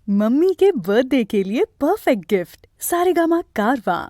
Mummy के birthday के लिए परफेक्ट गिफ्ट सारेगामा कारवां।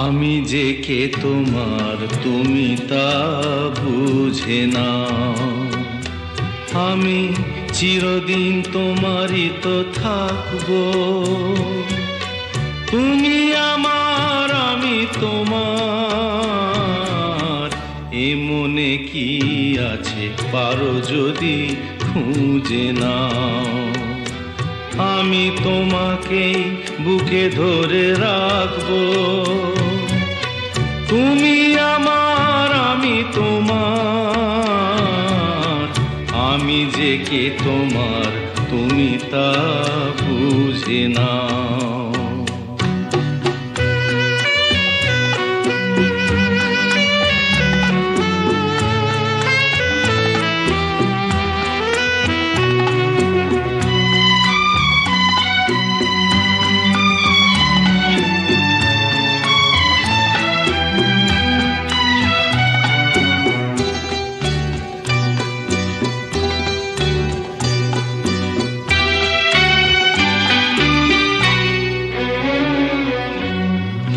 আমি যে কে তোমার তুমি তা বুঝে না, আমি চিরদিন তোমারই তো থাকবো। তুমি আমার আমি তোমার, এ মনে কি আছে পারো যদি খুঁজে নাও। আমি তোমাকে বুকে ধরে রাখবো, তুমি আমার আমি তোমার, আমি যে কে তোমার তুমি তা বুঝে নাও।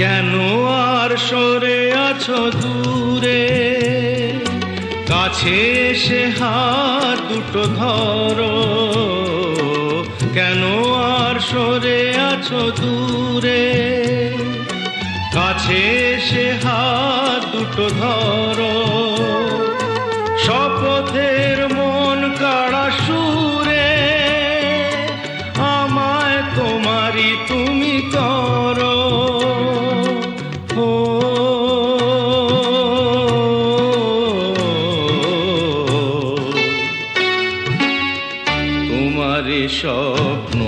কেন আর সরে আছো দূরে, কাছে এসে হাত দুটো ধরো। কেন আর সরে আছো দূরে, কাছে এসে হাত দুটো ধরো। শপথের মন কাড়া সুরে আমায় তোমারই তুমি করো। তোমারে স্বপ্ন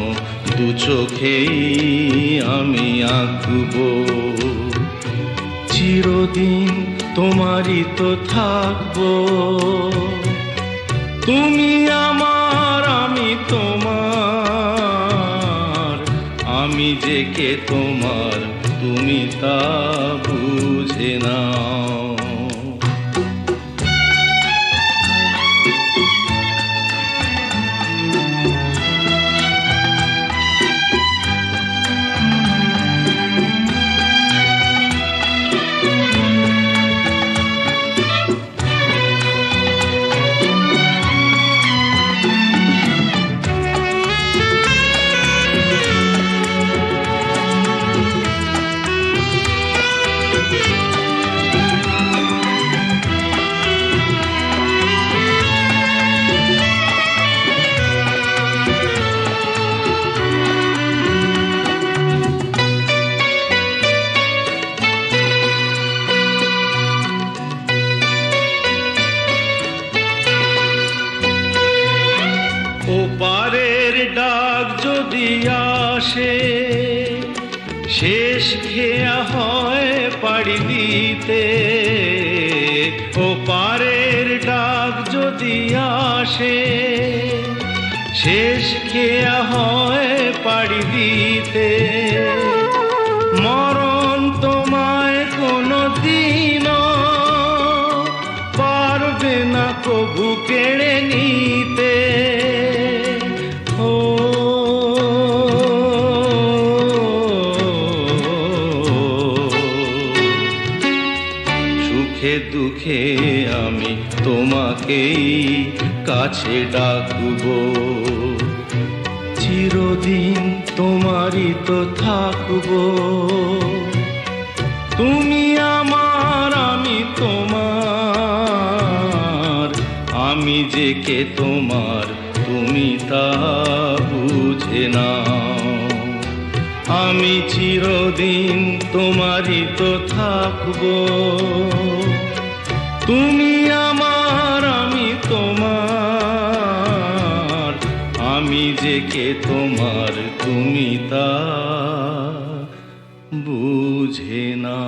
দু চোখেই আমি আঁকবো, চিরদিন তোমারই তো থাকবো। তুমি আমার আমি তোমার, আমি যে কে তোমার তুমি তা বুঝে নাও। ওপারের ডাক যদি আসে, শেষ খেয়া হয় পাড়ি দিতে। ওপারের ডাক যদি আসে, শেষ খেয়া হয় পাড়ি দিতে। মরণ তোমায় কোনো দিনও পারবে না কবু কেড়ে নিতে। সুখে দুঃখে আমি তোমাকেই কাছে ডাকবো, চিরদিন তোমারই তো থাকবো। তুমি আমার আমি তোমার, আমি যে কে তোমার তুমি তা বুঝে নাও। আমি চিরদিন তোমারই তো থাকবো, তুমি আমার আমি তোমার। আমি যে কে তোমার তুমি তা বুঝে না।